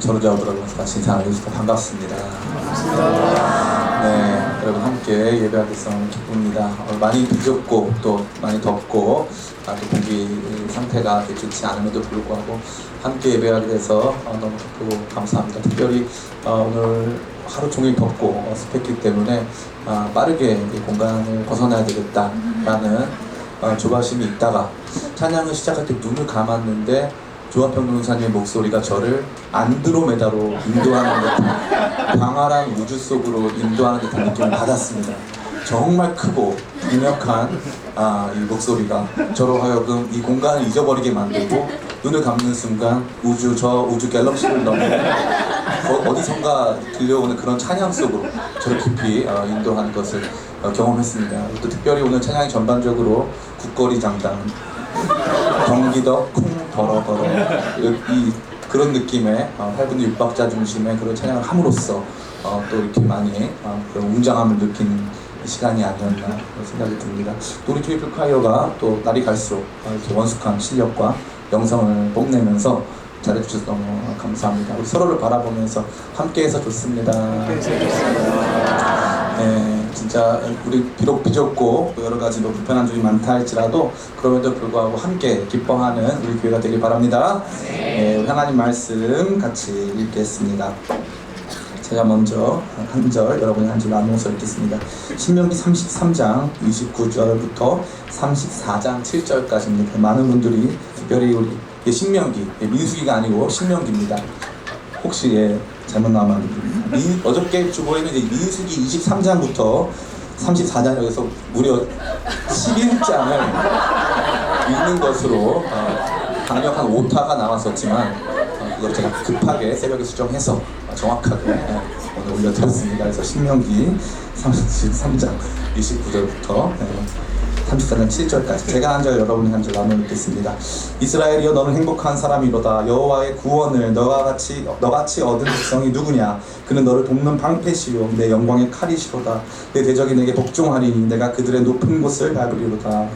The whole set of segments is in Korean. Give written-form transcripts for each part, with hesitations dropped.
전우자오들하고 같이 인사하게 해주셔서 반갑습니다. 네, 여러분 함께 예배하게 돼서 기쁩니다. 많이 비좁고 또 많이 덥고 또 공기 상태가 좋지 않음에도 불구하고 함께 예배하게 돼서 너무 기쁘고 감사합니다. 특별히 오늘 하루 종일 덥고 습했기 때문에 빠르게 이 공간을 벗어나야 되겠다라는 조바심이 있다가 찬양을 시작할 때 눈을 감았는데 조합평 변호사님의 목소리가 저를 안드로메다로 인도하는 듯한 광활한 우주 속으로 인도하는 듯한 느낌을 받았습니다. 정말 크고 강력한 이 목소리가 저로 하여금 이 공간을 잊어버리게 만들고 눈을 감는 순간 저 우주 갤럭시를 넘어 어디선가 들려오는 그런 찬양 속으로 저를 깊이 인도하는 것을 경험했습니다. 또 특별히 오늘 찬양이 전반적으로 국거리 장단 경기도 쿵 더러더러 그런 느낌의 8분의 6박자 중심의 그런 찬양을 함으로써 또 이렇게 많이 그런 웅장함을 느끼는 시간이 아니었나 그런 생각이 듭니다. 또 우리 트리플 콰이어가 또 날이 갈수록 이렇게 원숙한 실력과 영성을 뽐내면서 잘해주셔서 너무 감사합니다. 우리 서로를 바라보면서 함께해서 좋습니다. 네, 진짜 우리 비록 비좁고 여러 가지 불편한 점이 많다 할지라도 그럼에도 불구하고 함께 기뻐하는 우리 교회가 되길 바랍니다. 네, 하나님 말씀 같이 읽겠습니다. 제가 먼저 한 절, 여러분이 한 절 나누어서 읽겠습니다. 신명기 33장 29절부터 34장 7절까지입니다. 많은 분들이 특별히 우리 신명기, 민수기가 아니고 신명기입니다. 혹시 잘못 나오면 어저께 주보에는 이제 민수기 23장부터 34장에서 무려 11장을 읽는 것으로 강력한 오타가 나왔었지만 그걸 제가 급하게 새벽에 수정해서 정확하게 오늘 올려드렸습니다. 그래서 신명기 33장 29절부터 34장 7절까지 제가 한 절 여러분이 한 절 나눠 읽겠습니다. 이스라엘이여 너는 행복한 사람이로다. 여호와의 구원을 너같이 얻은 백성이 누구냐. 그는 너를 돕는 방패시요 내 영광의 칼이시로다. 내 대적이 내게 복종하리니 내가 그들의 높은 곳을 밟으리로다.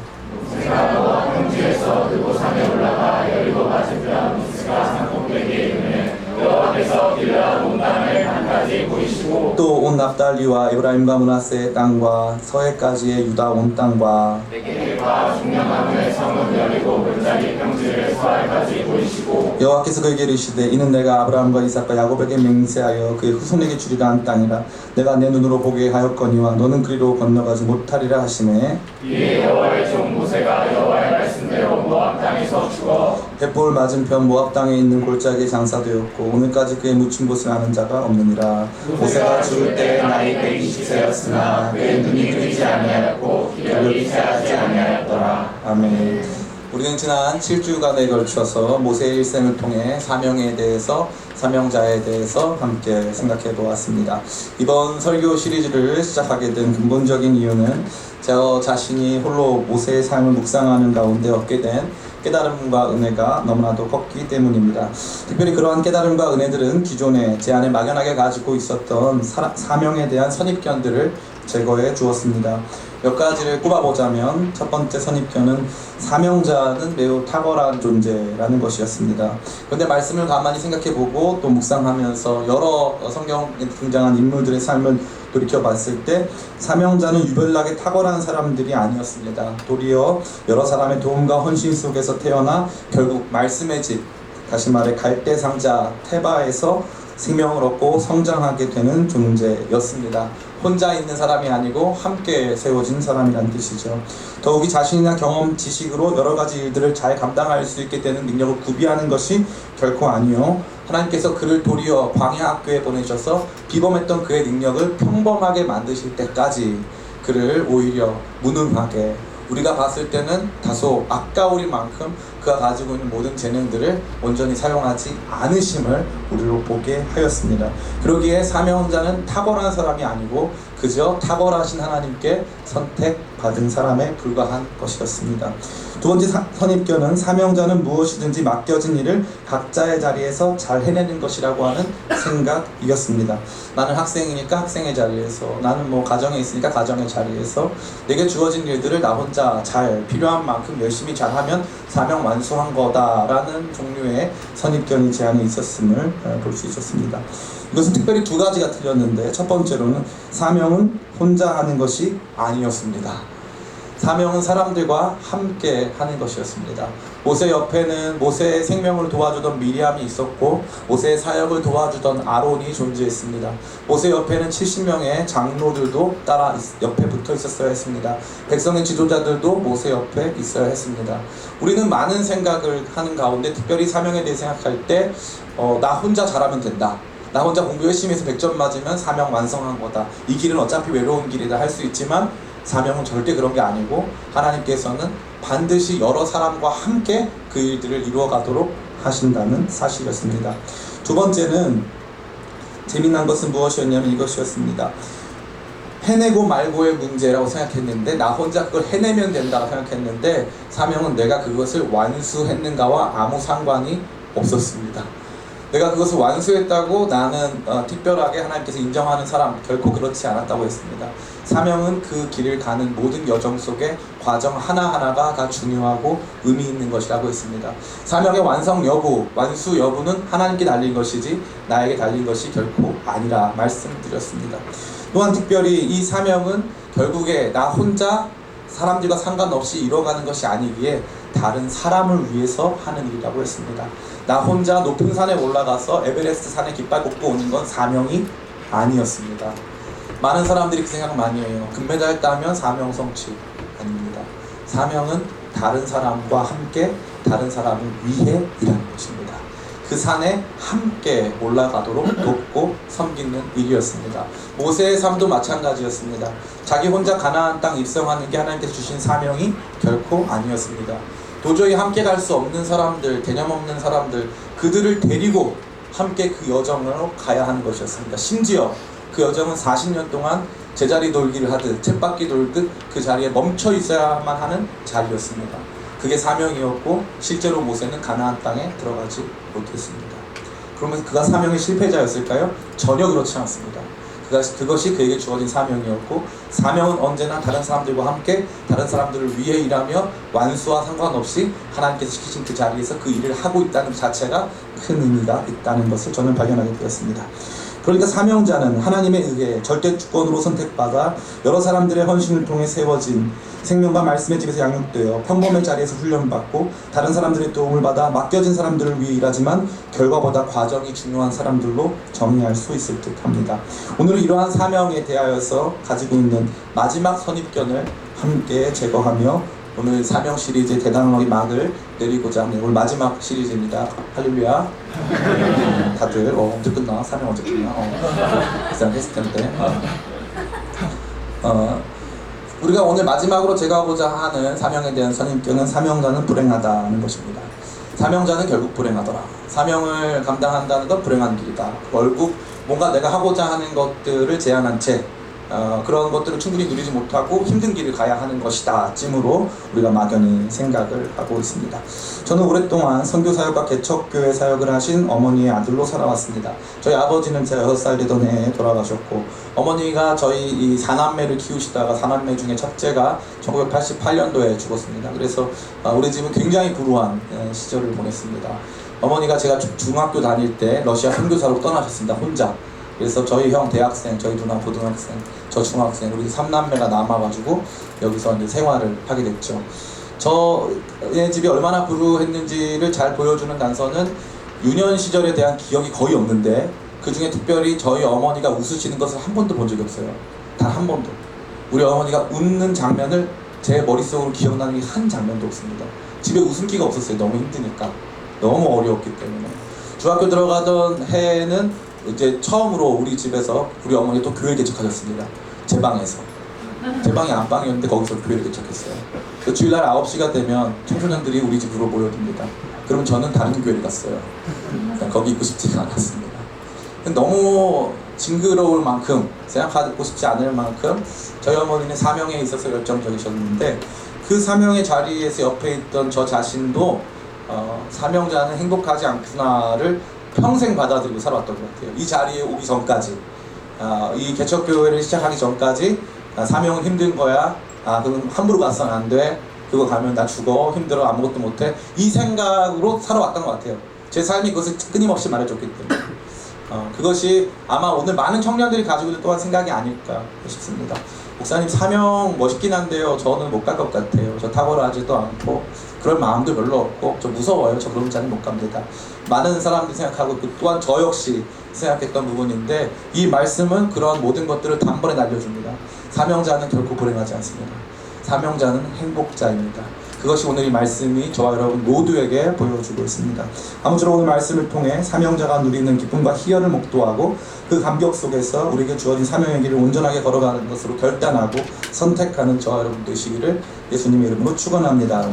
모세가 너와 평지에서 그곳 산에 올라가 여리고 맞은편 모세가 산꼭대기에 이르면 여호와께서 길르앗 온 땅을 반까지 보이시고 또 온 납달리와 에브라임과 므낫세의 땅과 서해까지의 유다 온 땅과 베델과 중량나무의 성읍 여리고 골짜기 평지를 서해까지 보이시고 여호와께서 그에게 이르시되 이는 내가 아브라함과 이삭과 야곱에게 맹세하여 그의 후손에게 주리라 한 땅이라. 내가 내 눈으로 보게 하였거니와 너는 그리로 건너가지 못하리라 하시매 이에 여호와의 종 모세가 여호와의 말씀대로 모압 땅에서 죽어 벳볼 맞은편 모압 땅에 있는 골짜기에 장사되었고 오늘까지 그의 묻힌 곳을 아는 자가 없느니라. 모세가 죽을 때 나이 120세였으나 그의 눈이 뜨지 아니하였고 기력이 쇠하지 아니하였더라. 아멘. 우리는 지난 7주간에 걸쳐서 모세의 일생을 통해 사명에 대해서 사명자에 대해서 함께 생각해 보았습니다. 이번 설교 시리즈를 시작하게 된 근본적인 이유는 저 자신이 홀로 모세의 삶을 묵상하는 가운데 얻게 된 깨달음과 은혜가 너무나도 컸기 때문입니다. 특별히 그러한 깨달음과 은혜들은 기존에 제 안에 막연하게 가지고 있었던 사명에 대한 선입견들을 제거해 주었습니다. 몇 가지를 꼽아보자면 첫 번째 선입견은 사명자는 매우 탁월한 존재라는 것이었습니다. 그런데 말씀을 가만히 생각해보고 또 묵상하면서 여러 성경에 등장한 인물들의 삶을 돌이켜봤을 때 사명자는 유별나게 탁월한 사람들이 아니었습니다. 도리어 여러 사람의 도움과 헌신 속에서 태어나 결국 말씀의 집, 다시 말해 갈대상자 테바에서 생명을 얻고 성장하게 되는 존재였습니다. 혼자 있는 사람이 아니고 함께 세워진 사람이란 뜻이죠. 더욱이 자신이나 경험, 지식으로 여러 가지 일들을 잘 감당할 수 있게 되는 능력을 구비하는 것이 결코 아니요. 하나님께서 그를 도리어 광야 학교에 보내셔서 비범했던 그의 능력을 평범하게 만드실 때까지 그를 오히려 무능하게, 우리가 봤을 때는 다소 아까우리 만큼 그가 가지고 있는 모든 재능들을 온전히 사용하지 않으심을 우리로 보게 하였습니다. 그러기에 사명자는 탁월한 사람이 아니고 그저 탁월하신 하나님께 선택받은 사람에 불과한 것이었습니다. 두 번째 선입견은 사명자는 무엇이든지 맡겨진 일을 각자의 자리에서 잘 해내는 것이라고 하는 생각이었습니다. 나는 학생이니까 학생의 자리에서, 나는 뭐 가정에 있으니까 가정의 자리에서 내게 주어진 일들을 나 혼자 잘 필요한 만큼 열심히 잘하면 사명 완수한 거다라는 종류의 선입견이 제 안에 있었음을 볼 수 있었습니다. 이것은 특별히 두 가지가 틀렸는데, 첫 번째로는 사명은 혼자 하는 것이 아니었습니다. 사명은 사람들과 함께 하는 것이었습니다. 모세 옆에는 모세의 생명을 도와주던 미리암이 있었고 모세의 사역을 도와주던 아론이 존재했습니다. 모세 옆에는 70명의 장로들도 따라 옆에 붙어 있었어야 했습니다. 백성의 지도자들도 모세 옆에 있어야 했습니다. 우리는 많은 생각을 하는 가운데 특별히 사명에 대해 생각할 때 나 혼자 잘하면 된다, 나 혼자 공부 열심히 해서 100점 맞으면 사명 완성한 거다, 이 길은 어차피 외로운 길이다 할 수 있지만, 사명은 절대 그런 게 아니고 하나님께서는 반드시 여러 사람과 함께 그 일들을 이루어가도록 하신다는 사실이었습니다. 두 번째는 재미난 것은 무엇이었냐면 이것이었습니다. 해내고 말고의 문제라고 생각했는데, 나 혼자 그걸 해내면 된다고 생각했는데, 사명은 내가 그것을 완수했는가와 아무 상관이 없었습니다. 내가 그것을 완수했다고 나는 특별하게 하나님께서 인정하는 사람, 결코 그렇지 않았다고 했습니다. 사명은 그 길을 가는 모든 여정 속에 과정 하나하나가 다 중요하고 의미 있는 것이라고 했습니다. 사명의 완성 여부, 완수 여부는 하나님께 달린 것이지 나에게 달린 것이 결코 아니라 말씀드렸습니다. 또한 특별히 이 사명은 결국에 나 혼자 사람들과 상관없이 이뤄가는 것이 아니기에 다른 사람을 위해서 하는 일이라고 했습니다. 나 혼자 높은 산에 올라가서 에베레스트 산에 깃발 꽂고 오는 건 사명이 아니었습니다. 많은 사람들이 그 생각 많이 해요. 금메달 따면 사명 성취. 아닙니다. 사명은 다른 사람과 함께 다른 사람을 위해 일하는 것입니다. 그 산에 함께 올라가도록 돕고 섬기는 일이었습니다. 모세의 삶도 마찬가지였습니다. 자기 혼자 가나안 땅 입성하는 게 하나님께서 주신 사명이 결코 아니었습니다. 도저히 함께 갈 수 없는 사람들, 개념 없는 사람들, 그들을 데리고 함께 그 여정으로 가야 하는 것이었습니다. 심지어 그 여정은 40년 동안 제자리 돌기를 하듯 쳇바퀴 돌듯 그 자리에 멈춰 있어야만 하는 자리였습니다. 그게 사명이었고 실제로 모세는 가나안 땅에 들어가지 못했습니다. 그러면 그가 사명의 실패자였을까요? 전혀 그렇지 않습니다. 그것이 그에게 주어진 사명이었고, 사명은 언제나 다른 사람들과 함께 다른 사람들을 위해 일하며 완수와 상관없이 하나님께서 시키신 그 자리에서 그 일을 하고 있다는 자체가 큰 의미가 있다는 것을 저는 발견하게 되었습니다. 그러니까 사명자는 하나님에 의해 절대 주권으로 선택받아 여러 사람들의 헌신을 통해 세워진 생명과 말씀의 집에서 양육되어 평범의 자리에서 훈련받고 다른 사람들의 도움을 받아 맡겨진 사람들을 위해 일하지만 결과보다 과정이 중요한 사람들로 정의할 수 있을 듯합니다. 오늘은 이러한 사명에 대하여서 가지고 있는 마지막 선입견을 함께 제거하며 오늘 사명 시리즈의 대단하게 막을 내리고자 합니다. 오늘 마지막 시리즈입니다. 할렐루야. 다들 언제 끝나? 사명 언제 끝나? 그 사람 했을 텐데. 우리가 오늘 마지막으로 제거하고자 하는 사명에 대한 선입견은 사명자는 불행하다는 것입니다. 사명자는 결국 불행하더라. 사명을 감당한다는 건 불행한 길이다. 결국 뭔가 내가 하고자 하는 것들을 제한한 채 그런 것들을 충분히 누리지 못하고 힘든 길을 가야 하는 것이다 찜으로 우리가 막연히 생각을 하고 있습니다. 저는 오랫동안 선교사역과 개척교회 사역을 하신 어머니의 아들로 살아왔습니다. 저희 아버지는 제가 6살 되던 해에 돌아가셨고, 어머니가 저희 이 4남매를 키우시다가 4남매 중에 첫째가 1988년도에 죽었습니다. 그래서 우리 집은 굉장히 불우한 시절을 보냈습니다. 어머니가 제가 중학교 다닐 때 러시아 선교사로 떠나셨습니다. 혼자. 그래서 저희 형 대학생, 저희 누나 고등학생, 저 중학생, 우리 3남매가 남아가지고 여기서 이제 생활을 하게 됐죠. 저의 집이 얼마나 불우했는지를 잘 보여주는 단서는 유년 시절에 대한 기억이 거의 없는데, 그 중에 특별히 저희 어머니가 웃으시는 것을 한 번도 본 적이 없어요. 단 한 번도. 우리 어머니가 웃는 장면을 제 머릿속으로 기억나는 게 한 장면도 없습니다. 집에 웃음기가 없었어요. 너무 힘드니까. 너무 어려웠기 때문에. 중학교 들어가던 해에는 이제 처음으로 우리 집에서 우리 어머니 또 교회 개척하셨습니다. 제 방에서. 제 방이 안방이었는데 거기서 교회를 개척했어요. 주일날 9시가 되면 청소년들이 우리 집으로 모여듭니다. 그럼 저는 다른 교회를 갔어요. 거기 있고 싶지가 않았습니다. 너무 징그러울 만큼, 생각하고 싶지 않을 만큼 저희 어머니는 사명에 있어서 열정적이셨는데, 그 사명의 자리에서 옆에 있던 저 자신도 사명자는 행복하지 않구나를 평생 받아들이고 살아왔던 것 같아요. 이 자리에 오기 전까지, 이 개척교회를 시작하기 전까지, 사명은 힘든 거야, 그건 함부로 가서는 안 돼, 그거 가면 나 죽어, 힘들어, 아무것도 못해, 이 생각으로 살아왔던 것 같아요. 제 삶이 그것을 끊임없이 말해줬기 때문에 그것이 아마 오늘 많은 청년들이 가지고 있는 또한 생각이 아닐까 싶습니다. 목사님 사명 멋있긴 한데요, 저는 못 갈 것 같아요. 저 탁월하지도 않고 그럴 마음도 별로 없고 저 무서워요. 저 그런 자리는 못 갑니다. 많은 사람들이 생각하고 또한 저 역시 생각했던 부분인데, 이 말씀은 그런 모든 것들을 단번에 날려줍니다. 사명자는 결코 불행하지 않습니다. 사명자는 행복자입니다. 그것이 오늘 이 말씀이 저와 여러분 모두에게 보여주고 있습니다. 아무쪼록 오늘 말씀을 통해 사명자가 누리는 기쁨과 희열을 목도하고 그 감격 속에서 우리에게 주어진 사명의 길을 온전하게 걸어가는 것으로 결단하고 선택하는 저와 여러분 되시기를 예수님의 이름으로 축원합니다.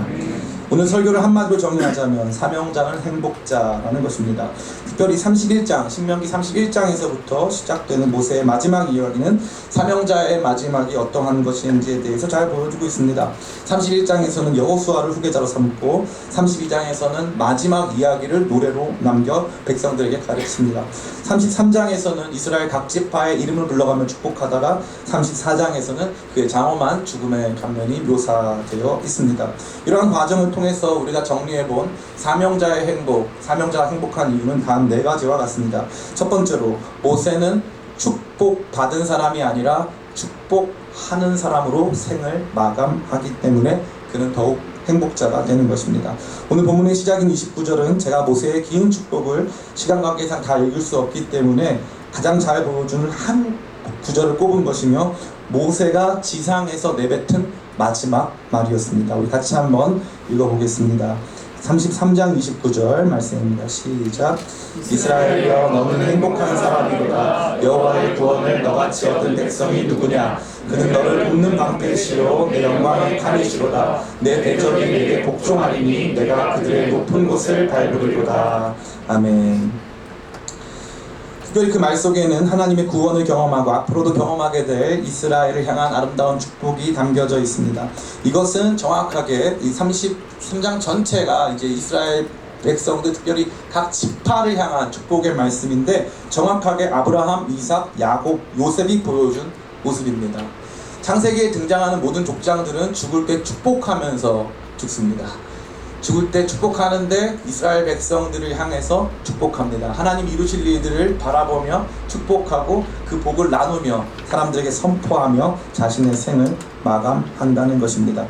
오늘 설교를 한마디로 정리하자면 사명자는 행복자라는 것입니다. 특별히 31장, 신명기 31장에서부터 시작되는 모세의 마지막 이야기는 사명자의 마지막이 어떠한 것인지에 대해서 잘 보여주고 있습니다. 31장에서는 여호수아를 후계자로 삼고 32장에서는 마지막 이야기를 노래로 남겨 백성들에게 가르칩니다. 33장에서는 이스라엘 각 지파의 이름을 불러가며 축복하다가 34장에서는 그의 장엄한 죽음의 장면이 묘사되어 있습니다. 이러한 과정을 통해서 우리가 정리해본 사명자의 행복, 사명자가 행복한 이유는 단 4가지와 같습니다. 첫 번째로, 모세는 축복받은 사람이 아니라 축복하는 사람으로 생을 마감하기 때문에 그는 더욱 행복자가 되는 것입니다. 오늘 본문의 시작인 29절은 제가 모세의 긴 축복을 시간 관계상 다 읽을 수 없기 때문에 가장 잘 보여주는 한 구절을 꼽은 것이며, 모세가 지상에서 내뱉은 마지막 말이었습니다. 우리 같이 한번 읽어보겠습니다. 33장 29절 말씀입니다. 시작. 이스라엘이여, 너는 행복한 사람이로다. 여호와의 구원을 너같이 얻은 백성이 누구냐? 그는 너를 돕는 방패시요 내 영광의 칼이시로다. 내 대적이 내게 복종하리니 내가 그들의 높은 곳을 밟으리로다. 아멘. 특별히 그 말 속에는 하나님의 구원을 경험하고 앞으로도 경험하게 될 이스라엘을 향한 아름다운 축복이 담겨져 있습니다. 이것은 정확하게 이 33장 전체가 이제 이스라엘 백성들, 특별히 각 지파를 향한 축복의 말씀인데, 정확하게 아브라함, 이삭, 야곱, 요셉이 보여준 모습입니다. 창세기에 등장하는 모든 족장들은 죽을 때 축복하면서 죽습니다. 죽을 때 축복하는데 이스라엘 백성들을 향해서 축복합니다. 하나님 이루실 일들을 바라보며 축복하고 그 복을 나누며 사람들에게 선포하며 자신의 생을 마감한다는 것입니다.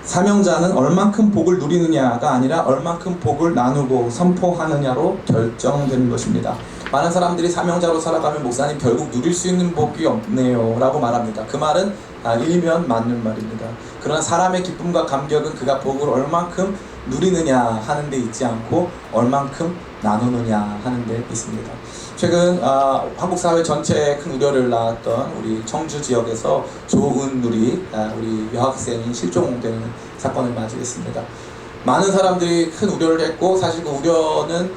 사명자는 얼만큼 복을 누리느냐가 아니라 얼만큼 복을 나누고 선포하느냐로 결정되는 것입니다. 많은 사람들이 사명자로 살아가면 목사님 결국 누릴 수 있는 복이 없네요 라고 말합니다. 그 말은 일면 맞는 말입니다. 그러나 사람의 기쁨과 감격은 그가 복을 얼만큼 누리느냐 하는 데 있지 않고 얼만큼 나누느냐 하는 데 있습니다. 최근 한국 사회 전체에 큰 우려를 낳았던 우리 청주 지역에서 조은누리 우리 여학생이 실종되는 사건을 맞이했습니다. 많은 사람들이 큰 우려를 했고, 사실 그 우려는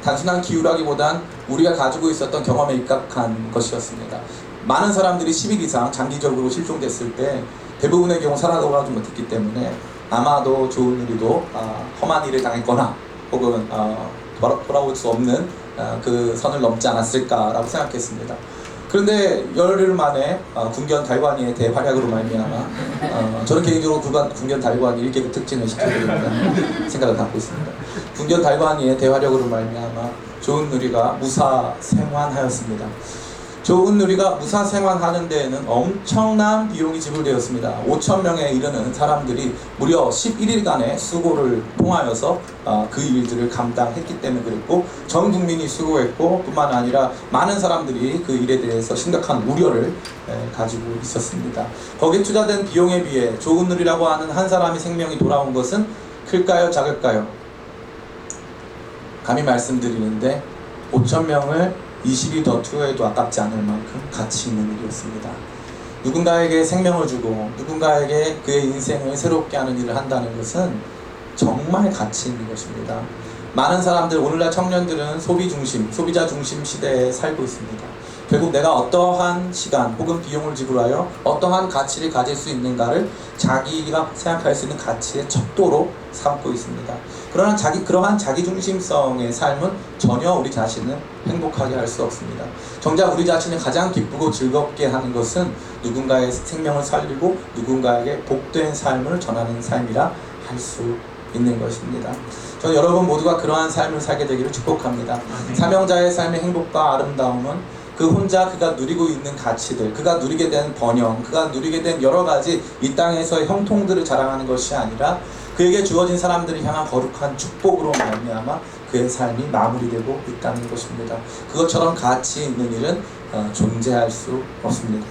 단순한 기우라기보단 우리가 가지고 있었던 경험에 입각한 것이었습니다. 많은 사람들이 10일 이상 장기적으로 실종됐을 때 대부분의 경우 살아돌아오지 못했기 때문에 아마도 조은누리도 험한 일을 당했거나 혹은 돌아올 수 없는 그 선을 넘지 않았을까라고 생각했습니다. 그런데 열흘 만에 군견 달관이의 대활약으로 말미암아 저는 개인적으로 군견 달관이 1계급 특징을 시켜드린다는 생각을 갖고 있습니다. 군견 달관이의 대활약으로 말미암아 조은누리가 무사 생환하였습니다. 조은누리가 무사 생환하는 데에는 엄청난 비용이 지불되었습니다. 5,000명에 이르는 사람들이 무려 11일간의 수고를 통하여서 그 일들을 감당했기 때문에 그랬고, 전 국민이 수고했고 뿐만 아니라 많은 사람들이 그 일에 대해서 심각한 우려를 가지고 있었습니다. 거기에 투자된 비용에 비해 조은누리라고 하는 한 사람의 생명이 돌아온 것은 클까요, 작을까요? 감히 말씀드리는데 5,000명을 20이 더 투여해도 아깝지 않을 만큼 가치 있는 일이었습니다. 누군가에게 생명을 주고 누군가에게 그의 인생을 새롭게 하는 일을 한다는 것은 정말 가치 있는 것입니다. 많은 사람들, 오늘날 청년들은 소비 중심, 소비자 중심 시대에 살고 있습니다. 결국 내가 어떠한 시간 혹은 비용을 지불하여 어떠한 가치를 가질 수 있는가를 자기가 생각할 수 있는 가치의 척도로 삼고 있습니다. 그러한 자기중심성의 삶은 전혀 우리 자신을 행복하게 할 수 없습니다. 정작 우리 자신을 가장 기쁘고 즐겁게 하는 것은 누군가의 생명을 살리고 누군가에게 복된 삶을 전하는 삶이라 할 수 있는 것입니다. 저는 여러분 모두가 그러한 삶을 살게 되기를 축복합니다. 사명자의 삶의 행복과 아름다움은 그가 누리고 있는 가치들, 그가 누리게 된 번영, 그가 누리게 된 여러 가지 이 땅에서의 형통들을 자랑하는 것이 아니라 그에게 주어진 사람들을 향한 거룩한 축복으로 말미암아 그의 삶이 마무리되고 있다는 것입니다. 그것처럼 가치 있는 일은 존재할 수 없습니다.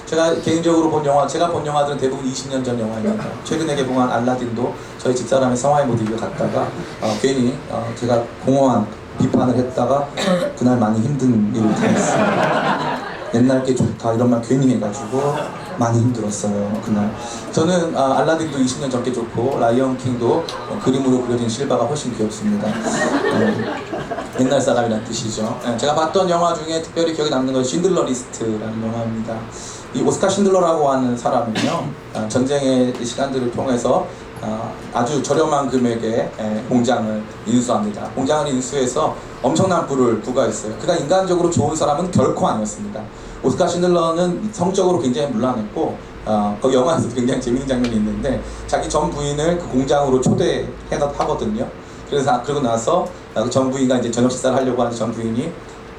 제가 개인적으로 제가 본 영화들은 대부분 20년 전 영화입니다. 최근에 개봉한 알라딘도 저희 집사람의 성화의 무대를 갔다가 괜히 제가 공허한 비판을 했다가 그날 많이 힘든 일을 당했어요. 옛날 게 좋다 이런 말 괜히 해가지고 많이 힘들었어요 그날. 저는 알라딘도 20년 전게 좋고 라이언 킹도 그림으로 그려진 실바가 훨씬 귀엽습니다. 옛날 사람이란 뜻이죠. 제가 봤던 영화 중에 특별히 기억에 남는 건 신들러 리스트라는 영화입니다. 이 오스카 신들러라고 하는 사람은요, 전쟁의 시간들을 통해서 아주 저렴한 금액의 공장을 인수합니다. 공장을 인수해서 엄청난 부를 부과했어요. 그가 인간적으로 좋은 사람은 결코 아니었습니다. 오스카 신들러는 성적으로 굉장히 문란했고 거기 영화에서도 굉장히 재밌는 장면이 있는데 자기 전 부인을 그 공장으로 초대해서 하거든요. 그러고 나서 그 전 부인과 이제 저녁 식사를 하려고 하는 전 부인이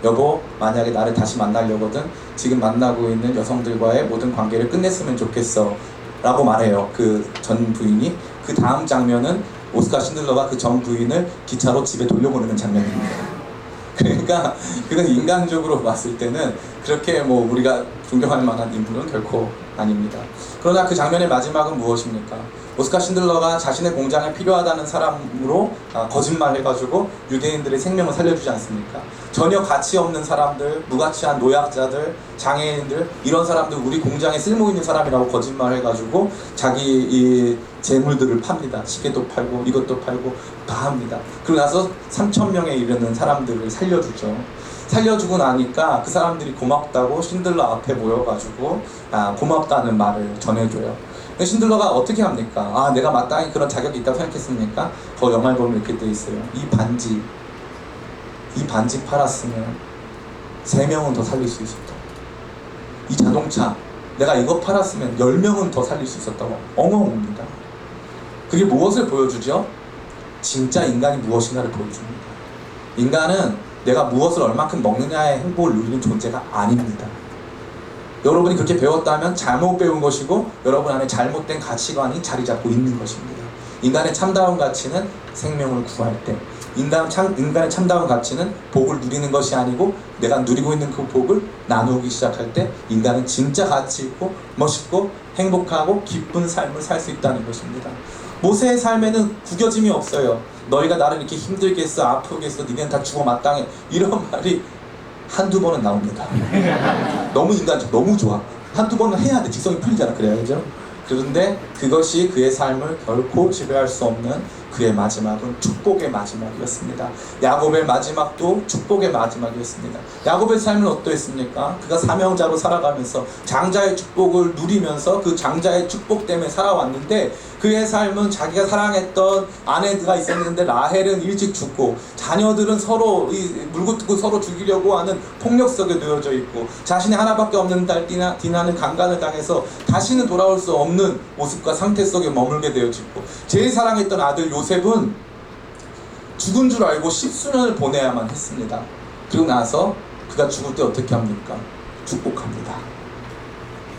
여보, 만약에 나를 다시 만나려거든 지금 만나고 있는 여성들과의 모든 관계를 끝냈으면 좋겠어 라고 말해요. 그 전 부인이. 그 다음 장면은 오스카 신들러가 그 전 부인을 기차로 집에 돌려보내는 장면입니다. 그러니까 그건 인간적으로 봤을 때는 그렇게 우리가 존경할 만한 인물은 결코 아닙니다. 그러나 그 장면의 마지막은 무엇입니까? 오스카 신들러가 자신의 공장에 필요하다는 사람으로 거짓말해가지고 유대인들의 생명을 살려주지 않습니까? 전혀 가치 없는 사람들, 무가치한 노약자들, 장애인들 이런 사람들 우리 공장에 쓸모있는 사람이라고 거짓말해가지고 자기 이 재물들을 팝니다. 시계도 팔고 이것도 팔고 다 합니다. 그러고 나서 3,000명에 이르는 사람들을 살려주죠. 살려주고 나니까 그 사람들이 고맙다고 신들러 앞에 모여가지고 고맙다는 말을 전해줘요. 신들러가 어떻게 합니까? 내가 마땅히 그런 자격이 있다고 생각했습니까? 더 영화에 보면 이렇게 돼 있어요. 이 반지 팔았으면 3명은 더 살릴 수 있었다. 이 자동차 내가 이거 팔았으면 10명은 더 살릴 수 있었다고 엉엉웁니다. 그게 무엇을 보여주죠? 진짜 인간이 무엇인가를 보여줍니다. 인간은 내가 무엇을 얼마큼 먹느냐의 행복을 누리는 존재가 아닙니다. 여러분이 그렇게 배웠다면 잘못 배운 것이고 여러분 안에 잘못된 가치관이 자리 잡고 있는 것입니다. 인간의 참다운 가치는 생명을 구할 때, 인간의 참다운 가치는 복을 누리는 것이 아니고 내가 누리고 있는 그 복을 나누기 시작할 때 인간은 진짜 가치 있고 멋있고 행복하고 기쁜 삶을 살 수 있다는 것입니다. 모세의 삶에는 구겨짐이 없어요. 너희가 나를 이렇게 힘들게 했어, 아프게 했어, 니네는 다 죽어 마땅해, 이런 말이 한두 번은 나옵니다. 너무 인간적, 너무 좋아. 한두 번은 해야 돼. 직성이 풀리잖아. 그래야죠. 그런데 그것이 그의 삶을 결코 지배할 수 없는 그의 마지막은 축복의 마지막이었습니다. 야곱의 마지막도 축복의 마지막이었습니다. 야곱의 삶은 어떠했습니까? 그가 사명자로 살아가면서 장자의 축복을 누리면서 그 장자의 축복 때문에 살아왔는데 그의 삶은 자기가 사랑했던 아내가 있었는데 라헬은 일찍 죽고 자녀들은 서로 물고 뜯고 서로 죽이려고 하는 폭력 속에 놓여져 있고 자신의 하나밖에 없는 딸 디나는 강간을 당해서 다시는 돌아올 수 없는 모습과 상태 속에 머물게 되어지고 제일 사랑했던 아들 요셉은 죽은 줄 알고 10수년을 보내야만 했습니다. 그리고 나서 그가 죽을 때 어떻게 합니까? 축복합니다.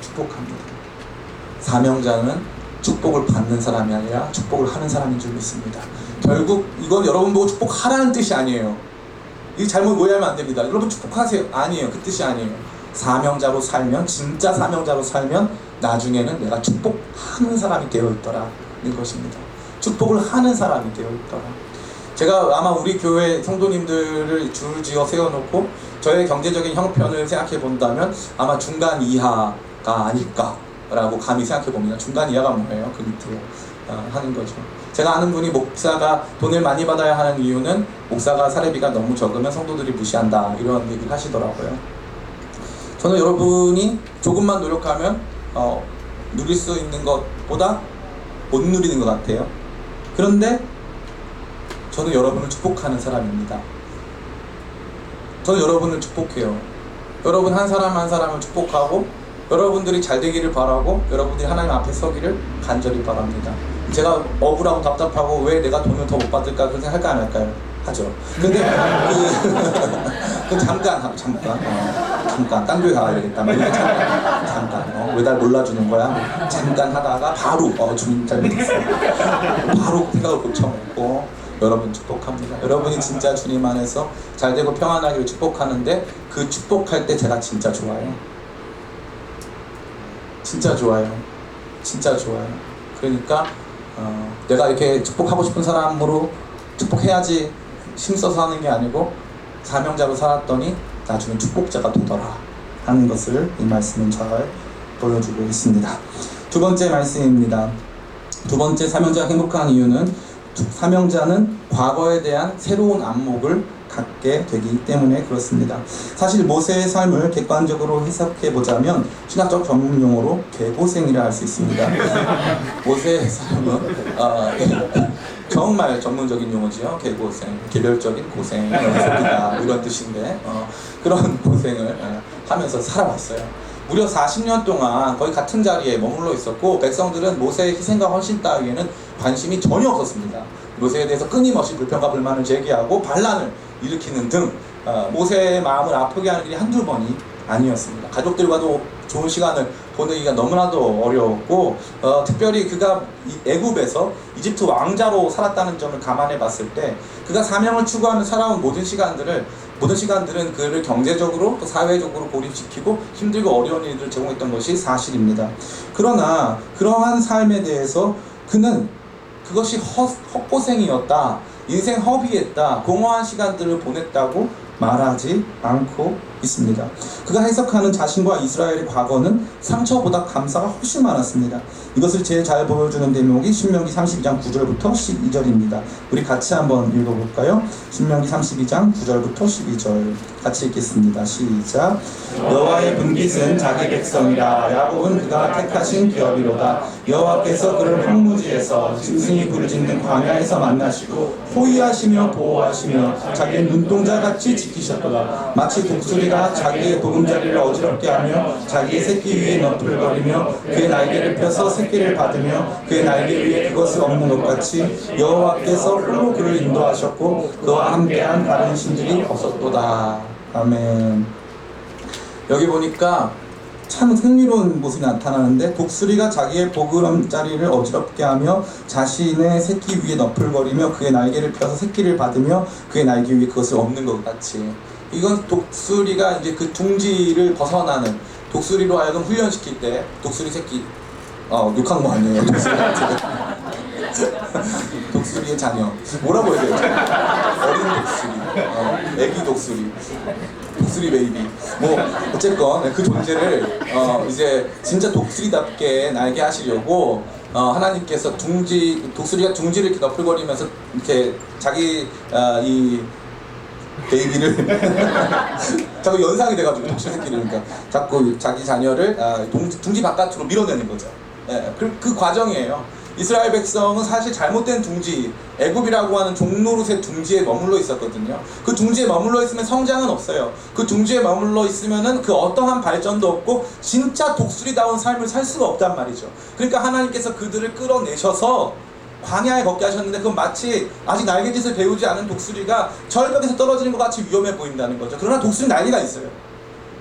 축복합니다. 사명자는 축복을 받는 사람이 아니라 축복을 하는 사람인 줄 믿습니다. 결국 이건 여러분 보고 축복하라는 뜻이 아니에요. 이 잘못 오해하면 안 됩니다. 여러분 축복하세요. 아니에요. 그 뜻이 아니에요. 사명자로 살면, 진짜 사명자로 살면 나중에는 내가 축복하는 사람이 되어 있더라는 것입니다. 축복을 하는 사람이 되어 있더라. 제가 아마 우리 교회 성도님들을 줄지어 세워놓고 저의 경제적인 형편을 생각해 본다면 아마 중간 이하가 아닐까 라고 감히 생각해 봅니다. 중간 이하가 뭐예요? 그 밑에 하는 거죠. 제가 아는 분이 목사가 돈을 많이 받아야 하는 이유는 목사가 사례비가 너무 적으면 성도들이 무시한다, 이런 얘기를 하시더라고요. 저는 여러분이 조금만 노력하면 누릴 수 있는 것보다 못 누리는 것 같아요. 그런데 저는 여러분을 축복하는 사람입니다. 저는 여러분을 축복해요. 여러분 한 사람 한 사람을 축복하고 여러분들이 잘 되기를 바라고 여러분들이 하나님 앞에 서기를 간절히 바랍니다. 제가 억울하고 답답하고 왜 내가 돈을 더 못 받을까 그런 생각 할까 안 할까요? 하죠. 근데 잠깐 딴 교회 가야 되겠다. 잠깐 왜 날 몰라주는 거야? 잠깐 하다가 바로 주님 잘못했어. 바로 생각을 고쳐먹고 여러분 축복합니다. 여러분이 진짜 주님 안에서 잘되고 평안하기를 축복하는데 그 축복할 때 제가 진짜 좋아요. 진짜 좋아요. 진짜 좋아요. 그러니까 내가 이렇게 축복하고 싶은 사람으로 축복해야지 힘써서 하는 게 아니고 사명자로 살았더니 나중에 축복자가 되더라 하는 것을 이 말씀은 잘 보여주고 있습니다. 두 번째 말씀입니다. 두 번째 사명자가 행복한 이유는 사명자는 과거에 대한 새로운 안목을 갖게 되기 때문에 그렇습니다. 사실 모세의 삶을 객관적으로 해석해 보자면 신학적 전문 용어로 개고생이라 할 수 있습니다. 모세의 삶은 정말 전문적인 용어지요. 개고생, 개별적인 고생을 속이다 이런 뜻인데 그런 고생을 하면서 살아왔어요. 무려 40년 동안 거의 같은 자리에 머물러 있었고 백성들은 모세의 희생과 헌신 따위에는 관심이 전혀 없었습니다. 모세에 대해서 끊임없이 불평과 불만을 제기하고 반란을 일으키는 등 모세의 마음을 아프게 하는 일이 한두 번이 아니었습니다. 가족들과도 좋은 시간을 보내기가 너무나도 어려웠고 특별히 그가 애굽에서 이집트 왕자로 살았다는 점을 감안해 봤을 때 그가 사명을 추구하며 살아온 모든 시간들은 그를 경제적으로 또 사회적으로 고립시키고 힘들고 어려운 일들을 제공했던 것이 사실입니다. 그러나 그러한 삶에 대해서 그는 그것이 헛고생이었다, 인생 허비했다, 공허한 시간들을 보냈다고 말하지 않고 있습니다. 그가 해석하는 자신과 이스라엘의 과거는 상처보다 감사가 훨씬 많았습니다. 이것을 제일 잘 보여주는 대목이 신명기 32장 9절부터 12절입니다. 우리 같이 한번 읽어볼까요? 신명기 32장 9절부터 12절 같이 읽겠습니다. 시작. 여호와의 분깃은 자기 백성이라. 야곱은 그가 택하신 기업이로다. 여호와께서 그를 황무지에서 짐승이 부르짖는 광야에서 만나시고 호위하시며 보호하시며 자기의 눈동자같이 지키셨도다. 마치 독수리가 자기의 보금자리를 어지럽게 하며 자기의 새끼 위에 너풀거리며 그의 날개를 펴서 새끼를 받으며 그의 날개 위에 그것을 엎는 것 같이 여호와께서 홀로 그를 인도하셨고 그와 함께한 다른 신들이 없었도다. 아멘. 여기 보니까 참 흥미로운 모습이 나타나는데 독수리가 자기의 보금자리를 어지럽게 하며 자신의 새끼 위에 너풀거리며 그의 날개를 펴서 새끼를 받으며 그의 날개 위에 그것을 엎는 것 같이, 이건 독수리가 이제 그 둥지를 벗어나는, 독수리로 하여금 훈련시킬 때 독수리 새끼 욕한 거 아니에요? 독수리한테 독수리의 자녀 뭐라고 해야 되죠? 어린 독수리, 애기 독수리, 독수리 베이비, 뭐 어쨌건 그 존재를 이제 진짜 독수리답게 날게 하시려고 하나님께서 독수리가 둥지를 이렇게 너풀거리면서 이렇게 자기 이 베이비를 자꾸 연상이 돼가지고 독수리 새끼를, 그러니까 자꾸 자기 자녀를 둥지 바깥으로 밀어내는 거죠. 예, 그 과정이에요. 이스라엘 백성은 사실 잘못된 둥지, 애굽이라고 하는 종노릇의 둥지에 머물러 있었거든요. 그 둥지에 머물러 있으면 성장은 없어요. 그 둥지에 머물러 있으면은 그 어떠한 발전도 없고 진짜 독수리다운 삶을 살 수가 없단 말이죠. 그러니까 하나님께서 그들을 끌어내셔서 광야에 걷게 하셨는데 그건 마치 아직 날갯짓을 배우지 않은 독수리가 절벽에서 떨어지는 것 같이 위험해 보인다는 거죠. 그러나 독수리는 날개가 있어요.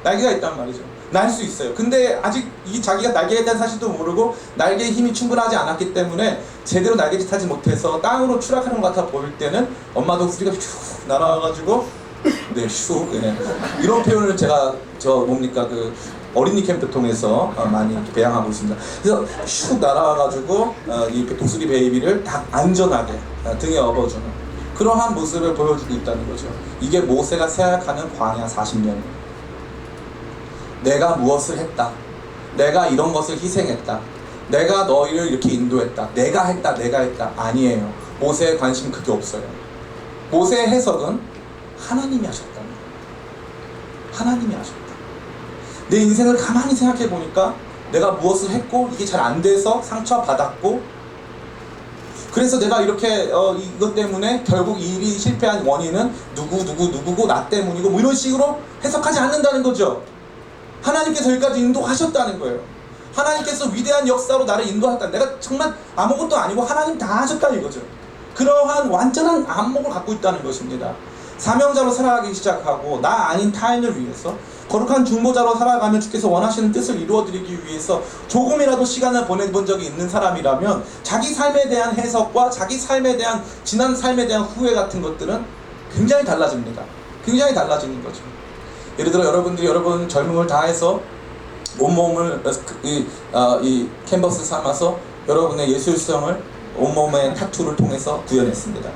날개가 있단 말이죠. 날 수 있어요. 근데 아직 이 자기가 날개에 대한 사실도 모르고 날개의 힘이 충분하지 않았기 때문에 제대로 날개짓 하지 못해서 땅으로 추락하는 것 같아 보일 때는 엄마 독수리가 슉 날아와가지고 슉 이런 표현을 제가 그 어린이 캠프 통해서 많이 배양하고 있습니다. 그래서 슉 날아와가지고 이 독수리 베이비를 딱 안전하게 등에 업어주는 그러한 모습을 보여주고 있다는 거죠. 이게 모세가 생각하는 광야 40년. 내가 무엇을 했다, 내가 이런 것을 희생했다, 내가 너희를 이렇게 인도했다, 내가 했다 아니에요. 모세의 관심 그게 없어요. 모세의 해석은 하나님이 하셨다. 하나님이 하셨다. 내 인생을 가만히 생각해 보니까 내가 무엇을 했고 이게 잘 안 돼서 상처받았고, 그래서 내가 이렇게 이것 때문에 결국 이 일이 실패한 원인은 누구고 나 때문이고 뭐 이런 식으로 해석하지 않는다는 거죠. 하나님께서 여기까지 인도하셨다는 거예요. 하나님께서 위대한 역사로 나를 인도했다. 내가 정말 아무것도 아니고 하나님 다 하셨다 이거죠. 그러한 완전한 안목을 갖고 있다는 것입니다. 사명자로 살아가기 시작하고 나 아닌 타인을 위해서 거룩한 중보자로 살아가면 주께서 원하시는 뜻을 이루어드리기 위해서 조금이라도 시간을 보내본 적이 있는 사람이라면 자기 삶에 대한 해석과 자기 삶에 대한 지난 삶에 대한 후회 같은 것들은 굉장히 달라집니다. 굉장히 달라지는 거죠. 예를 들어 여러분들이 여러분 젊음을 다해서 온몸을 이 캔버스 삼아서 여러분의 예술성을 온몸의 타투를 통해서 구현했습니다.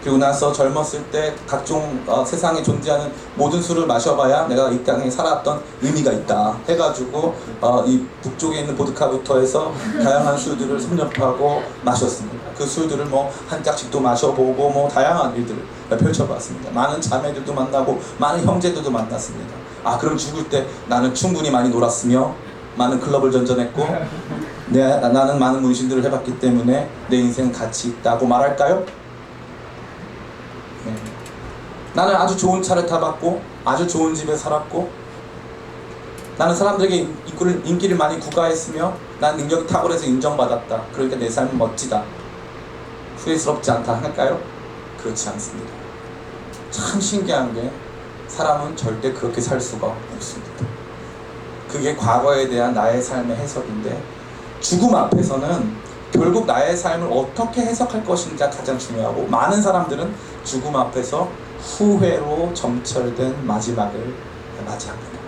그리고 나서 젊었을 때 각종 세상에 존재하는 모든 술을 마셔봐야 내가 이 땅에 살았던 의미가 있다 해가지고 이 북쪽에 있는 보드카부터 해서 다양한 술들을 섭렵하고 마셨습니다. 그 술들을 뭐 한 짝씩도 마셔보고 뭐 다양한 일들을 펼쳐봤습니다. 많은 자매들도 만나고 많은 형제들도 만났습니다. 그럼 죽을 때 나는 충분히 많이 놀았으며 많은 클럽을 전전했고 나는 많은 문신들을 해봤기 때문에 내 인생은 가치 있다고 말할까요? 네. 나는 아주 좋은 차를 타봤고 아주 좋은 집에 살았고 나는 사람들에게 인기를 많이 구가했으며 난 능력이 탁월해서 인정받았다. 그러니까 내 삶은 멋지다. 후회스럽지 않다 할까요? 그렇지 않습니다. 참 신기한 게 사람은 절대 그렇게 살 수가 없습니다. 그게 과거에 대한 나의 삶의 해석인데 죽음 앞에서는 결국 나의 삶을 어떻게 해석할 것인지가 가장 중요하고 많은 사람들은 죽음 앞에서 후회로 점철된 마지막을 맞이합니다.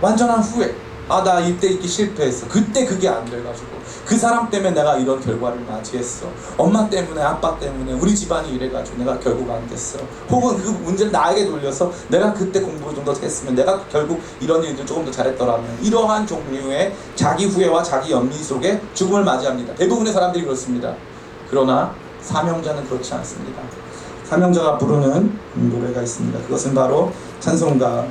완전한 후회. 나 이때 있기 실패했어. 그때 그게 안 돼가지고 그 사람 때문에 내가 이런 결과를 맞이했어. 엄마 때문에 아빠 때문에 우리 집안이 이래가지고 내가 결국 안 됐어. 혹은 그 문제를 나에게 돌려서 내가 그때 공부를 좀 더 했으면 내가 결국 이런 일들 조금 더 잘했더라면, 이러한 종류의 자기 후회와 자기 연민 속에 죽음을 맞이합니다. 대부분의 사람들이 그렇습니다. 그러나 사명자는 그렇지 않습니다. 사명자가 부르는 노래가 있습니다. 그것은 바로 찬송가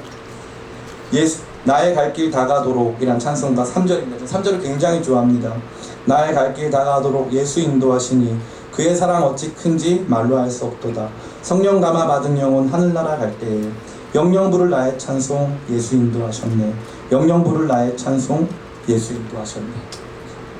나의 갈 길 다가도록 이란 찬송가 3절입니다. 3절을 굉장히 좋아합니다. 나의 갈 길 다가도록 예수 인도하시니 그의 사랑 어찌 큰지 말로 할 수 없도다. 성령 감화 받은 영혼 하늘나라 갈 때에 영영 부를 나의 찬송 예수 인도하셨네. 영영 부를 나의 찬송 예수 인도하셨네.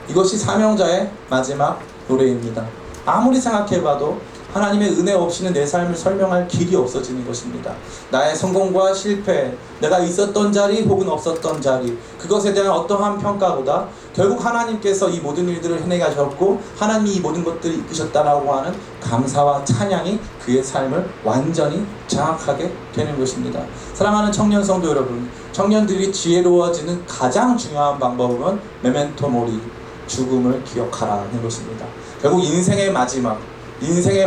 이것이 사명자의 마지막 노래입니다. 아무리 생각해봐도 하나님의 은혜 없이는 내 삶을 설명할 길이 없어지는 것입니다. 나의 성공과 실패, 내가 있었던 자리 혹은 없었던 자리, 그것에 대한 어떠한 평가보다 결국 하나님께서 이 모든 일들을 해내게 하셨고 하나님이 이 모든 것들을 이끄셨다라고 하는 감사와 찬양이 그의 삶을 완전히 장악하게 되는 것입니다. 사랑하는 청년 성도 여러분, 청년들이 지혜로워지는 가장 중요한 방법은 메멘토 모리, 죽음을 기억하라는 것입니다. 결국 인생의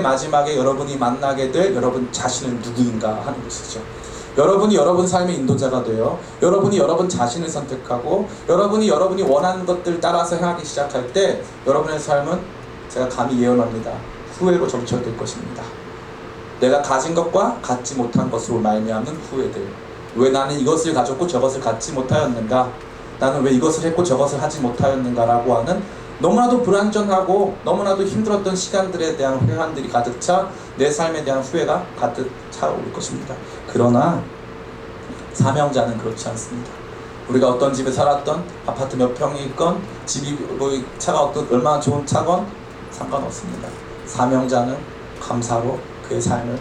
마지막에 여러분이 만나게 될 여러분 자신은 누구인가 하는 것이죠. 여러분이 여러분 삶의 인도자가 되어 여러분이 여러분 자신을 선택하고 여러분이 원하는 것들 따라서 행하기 시작할 때 여러분의 삶은 제가 감히 예언합니다. 후회로 점철될 것입니다. 내가 가진 것과 갖지 못한 것으로 말미암는 후회들. 왜 나는 이것을 가졌고 저것을 갖지 못하였는가? 나는 왜 이것을 했고 저것을 하지 못하였는가라고 하는 너무나도 불완전하고 너무나도 힘들었던 시간들에 대한 회한들이 가득 차 내 삶에 대한 후회가 가득 차올 것입니다. 그러나 사명자는 그렇지 않습니다. 우리가 어떤 집에 살았던 아파트 몇 평이 있건 집이 뭐 차가 얼마나 좋은 차건 상관없습니다. 사명자는 감사로 그의 삶을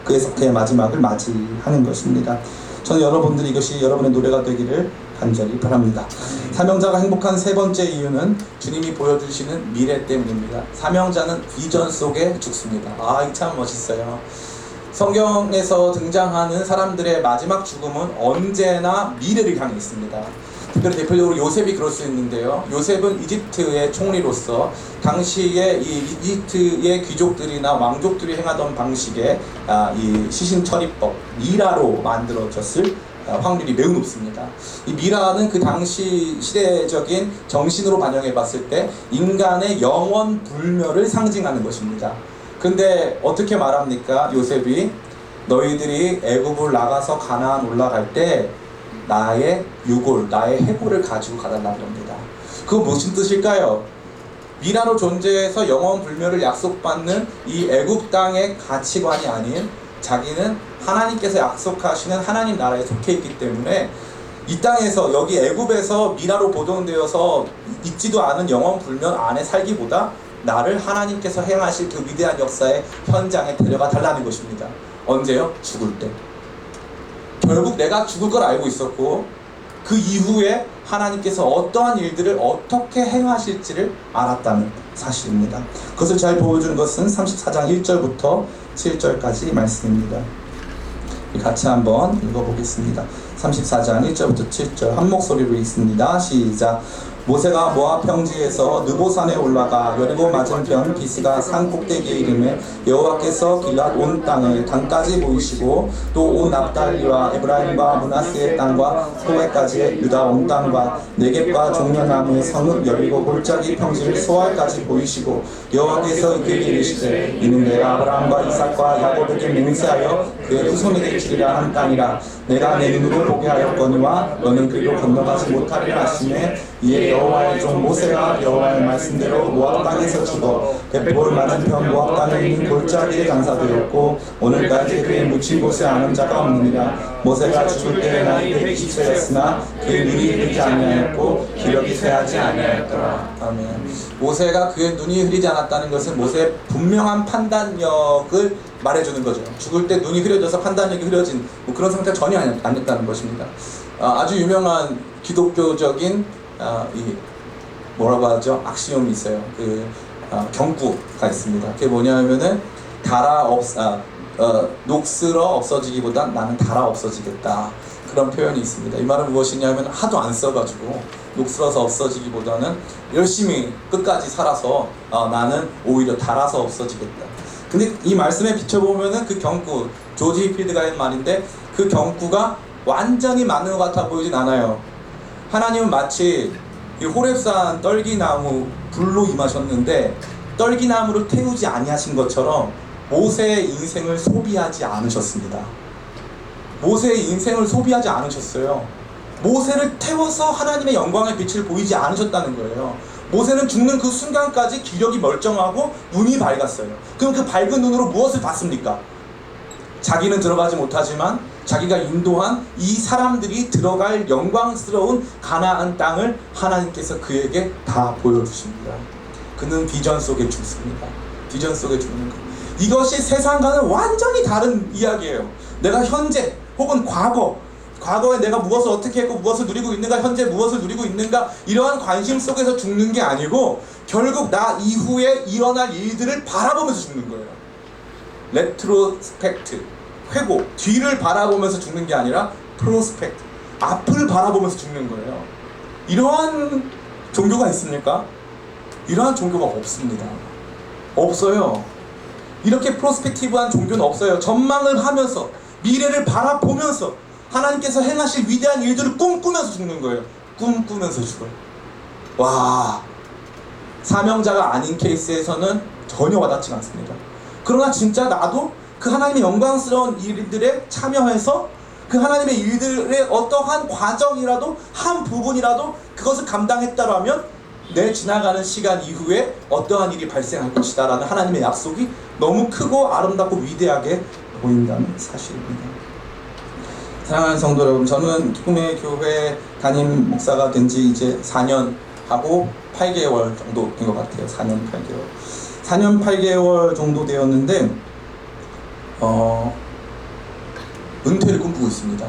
그의 마지막을 맞이하는 것입니다. 저는 여러분들이 이것이 여러분의 노래가 되기를 간절히 바랍니다. 사명자가 행복한 세 번째 이유는 주님이 보여주시는 미래 때문입니다. 사명자는 비전 속에 죽습니다. 이 참 멋있어요. 성경에서 등장하는 사람들의 마지막 죽음은 언제나 미래를 향해 있습니다. 특별히 대표적으로 요셉이 그럴 수 있는데요. 요셉은 이집트의 총리로서 당시에 이 이집트의 귀족들이나 왕족들이 행하던 방식의 이 시신처리법 미라로 만들어졌을 확률이 매우 높습니다. 이 미라는 그 당시 시대적인 정신으로 반영해 봤을 때 인간의 영원 불멸을 상징하는 것입니다. 근데 어떻게 말합니까? 요셉이 너희들이 애굽을 나가서 가나안 올라갈 때 나의 유골, 나의 해골을 가지고 가달라고 합니다. 그거 무슨 뜻일까요? 미라로 존재해서 영원 불멸을 약속받는 이 애굽 땅의 가치관이 아닌 자기는 하나님께서 약속하시는 하나님 나라에 속해 있기 때문에 이 땅에서 여기 애굽에서 미라로 보존되어서 있지도 않은 영원 불멸 안에 살기보다 나를 하나님께서 행하실 그 위대한 역사의 현장에 데려가 달라는 것입니다. 언제요? 죽을 때. 결국 내가 죽을 걸 알고 있었고 그 이후에 하나님께서 어떠한 일들을 어떻게 행하실지를 알았다는 사실입니다. 그것을 잘 보여주는 것은 34장 1절부터 7절까지 말씀입니다. 같이 한번 읽어보겠습니다. 34장 1절부터 7절 한 목소리로 읽습니다. 시작. 모세가 모압 평지에서 느보산에 올라가 여리고 맞은편 비스가 산 꼭대기에 이르매 여호와께서 길랏 온 땅을 강까지 보이시고 또 온 납달리와 에브라임과 므낫세의 땅과 소외까지의 유다 온 땅과 네겝과 종려나무의 성읍 여리고 골짜기 평지를 소알까지 보이시고 여호와께서 이렇게 이르시되 이는 내가 아브라함과 이삭과 야곱에게 맹세하여 그의 후손에게 주리라 한 땅이라. 내가 내 눈으로 보게 하였거니와 너는 그리로 건너가지 못하리라 하시매 이에 여호와의 종 모세가 여호와의 말씀대로 모압 땅에서 죽어 벳볼 맞은편 모압 땅에 있는 골짜기에 장사되었고 오늘까지 그의 묻힌 곳에 아는 자가 없느니라. 모세가 죽을 때에 나이 120세였으나 그의 눈이 흐리지 아니하였고 기력이 쇠하지 아니하였더라. 아멘. 모세가 그의 눈이 흐리지 않았다는 것은 모세의 분명한 판단력을 말해주는 거죠. 죽을 때 눈이 흐려져서 판단력이 흐려진 뭐 그런 상태가 전혀 아니었다는 것입니다. 아주 유명한 기독교적인 이 뭐라고 하죠? 악시움이 있어요. 그 경구가 있습니다. 그게 뭐냐면은 녹슬어 없어지기보단 나는 달아 없어지겠다. 그런 표현이 있습니다. 이 말은 무엇이냐면 하도 안 써가지고 녹슬어서 없어지기보다는 열심히 끝까지 살아서 나는 오히려 달아서 없어지겠다. 근데 이 말씀에 비춰보면은 그 경구, 조지 히필드가 한 말인데 그 경구가 완전히 맞는 것 같아 보이진 않아요. 하나님은 마치 이 호렙산 떨기나무 불로 임하셨는데 떨기나무를 태우지 아니하신 것처럼 모세의 인생을 소비하지 않으셨습니다. 모세의 인생을 소비하지 않으셨어요. 모세를 태워서 하나님의 영광의 빛을 보이지 않으셨다는 거예요. 모세는 죽는 그 순간까지 기력이 멀쩡하고 눈이 밝았어요. 그럼 그 밝은 눈으로 무엇을 봤습니까? 자기는 들어가지 못하지만 자기가 인도한 이 사람들이 들어갈 영광스러운 가나안 땅을 하나님께서 그에게 다 보여주십니다. 그는 비전 속에 죽습니다. 비전 속에 죽는 것. 이것이 세상과는 완전히 다른 이야기예요. 내가 현재 혹은 과거에 내가 무엇을 어떻게 했고 무엇을 누리고 있는가, 현재 무엇을 누리고 있는가, 이러한 관심 속에서 죽는 게 아니고 결국 나 이후에 일어날 일들을 바라보면서 죽는 거예요. 레트로스펙트, 회고, 뒤를 바라보면서 죽는 게 아니라 프로스펙트, 앞을 바라보면서 죽는 거예요. 이러한 종교가 있습니까? 이러한 종교가 없습니다. 없어요. 이렇게 프로스펙티브한 종교는 없어요. 전망을 하면서 미래를 바라보면서 하나님께서 행하실 위대한 일들을 꿈꾸면서 죽는 거예요. 꿈꾸면서 죽어요. 와, 사명자가 아닌 케이스에서는 전혀 와닿지 않습니다. 그러나 진짜 나도 그 하나님의 영광스러운 일들에 참여해서 그 하나님의 일들의 어떠한 과정이라도 한 부분이라도 그것을 감당했다라면 내 지나가는 시간 이후에 어떠한 일이 발생할 것이다 라는 하나님의 약속이 너무 크고 아름답고 위대하게 보인다는 사실입니다. 사랑하는 성도 여러분, 저는 꿈의 교회 담임 목사가 된 지 이제 4년 하고 8개월 정도 된 것 같아요. 4년 8개월. 4년 8개월 정도 되었는데 은퇴를 꿈꾸고 있습니다.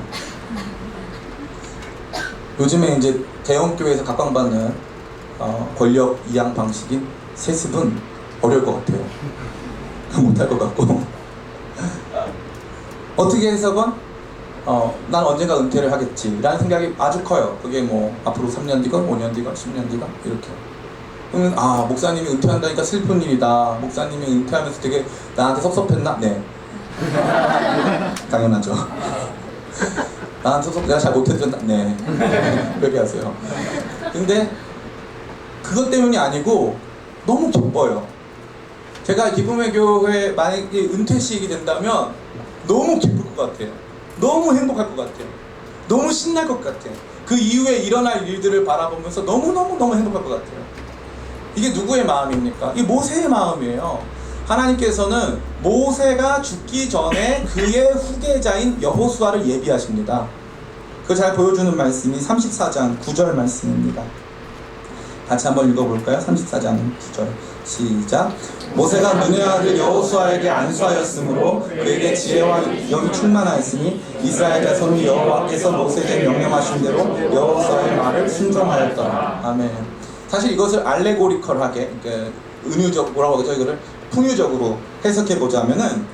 요즘에 이제 대형교회에서 각광받는 권력 이양 방식인 세습은 어려울 것 같아요. 못할 것 같고 어떻게 해서건 난 언젠가 은퇴를 하겠지 라는 생각이 아주 커요. 그게 뭐 앞으로 3년 뒤건 5년 뒤건 10년 뒤건 이렇게. 그러면 목사님이 은퇴한다니까 슬픈 일이다. 목사님이 은퇴하면서 되게 나한테 섭섭했나? 네. 당연하죠. 나한테 소속 내가 잘 못해준 네 그렇게 하세요. 근데 그것 때문이 아니고 너무 기뻐요. 제가 기쁨의 교회 만약에 은퇴식이 된다면 너무 기쁠 것 같아요. 너무 행복할 것 같아요. 너무 신날 것 같아요. 그 이후에 일어날 일들을 바라보면서 너무너무 행복할 것 같아요. 이게 누구의 마음입니까? 이 모세의 마음이에요. 하나님께서는 모세가 죽기 전에 그의 후계자인 여호수아를 예비하십니다. 그거 잘 보여주는 말씀이 34장 9절 말씀입니다. 같이 한번 읽어볼까요? 34장 9절 시작. 모세가 눈의 아들 여호수아에게 안수하였으므로 그에게 지혜와 영이 충만하였으니 이스라엘 자손이 여호와께서 모세에게 명령하신 대로 여호수아의 말을 순종하였더라. 아멘. 사실 이것을 알레고리컬하게 은유적 뭐라고 하죠? 이거를 풍유적으로 해석해 보자면은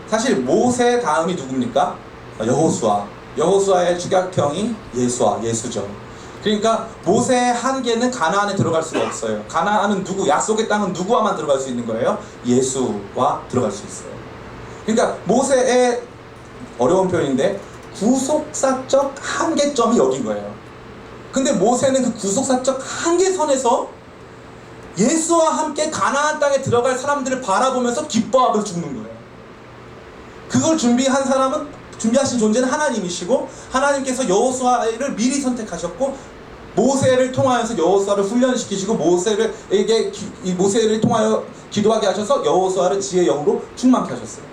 사실 모세 다음이 누굽니까? 여호수아. 여호수아의 축약형이 예수죠. 그러니까 모세의 한계는 가나안에 들어갈 수가 없어요. 가나안은 누구? 약속의 땅은 누구와만 들어갈 수 있는 거예요? 예수와 들어갈 수 있어요. 그러니까 모세의 어려운 표현인데 구속사적 한계점이 여긴 거예요. 근데 모세는 그 구속사적 한계선에서 예수와 함께 가나안 땅에 들어갈 사람들을 바라보면서 기뻐하고 죽는 거예요. 그걸 준비하신 존재는 하나님이시고, 하나님께서 여호수아를 미리 선택하셨고, 모세를 통하여서 여호수아를 훈련시키시고, 모세를 통하여 기도하게 하셔서 여호수아를 지혜의 영으로 충만케 하셨어요.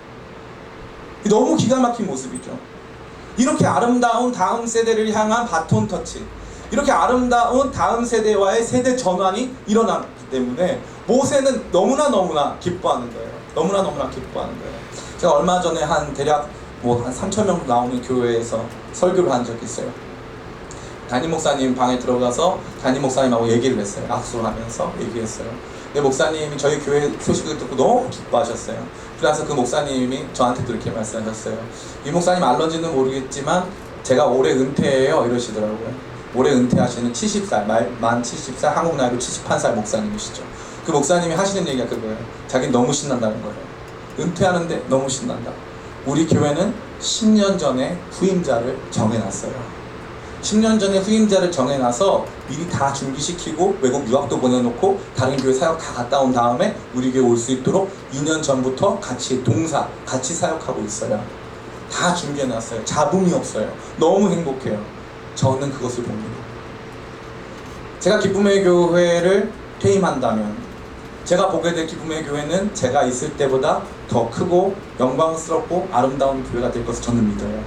너무 기가 막힌 모습이죠. 이렇게 아름다운 다음 세대를 향한 바톤 터치, 이렇게 아름다운 다음 세대와의 세대 전환이 일어났기 때문에 모세는 너무나 기뻐하는 거예요. 너무나 기뻐하는 거예요. 제가 얼마 전에 대략 한 3,000명 나오는 교회에서 설교를 한 적이 있어요. 담임 목사님 방에 들어가서 담임 목사님하고 얘기를 했어요. 악수를 하면서 얘기했어요. 근데 목사님이 저희 교회 소식을 듣고 너무 기뻐하셨어요. 그래서 그 목사님이 저한테도 이렇게 말씀하셨어요. 이 목사님 알런지는 모르겠지만 제가 올해 은퇴해요 이러시더라고요. 올해 은퇴하시는 70살, 만 70살, 한국 나이로 71살 목사님이시죠. 그 목사님이 하시는 얘기가 그거예요. 자기는 너무 신난다는 거예요. 은퇴하는데 너무 신난다. 우리 교회는 10년 전에 후임자를 정해놨어요. 10년 전에 후임자를 정해놔서 미리 다 준비시키고 외국 유학도 보내놓고 다른 교회 사역 다 갔다 온 다음에 우리 교회 올 수 있도록 2년 전부터 같이 사역하고 있어요. 다 준비해놨어요. 잡음이 없어요. 너무 행복해요. 저는 그것을 봅니다. 제가 기쁨의 교회를 퇴임한다면 제가 보게 될 기쁨의 교회는 제가 있을 때보다 더 크고 영광스럽고 아름다운 교회가 될 것을 저는 믿어요.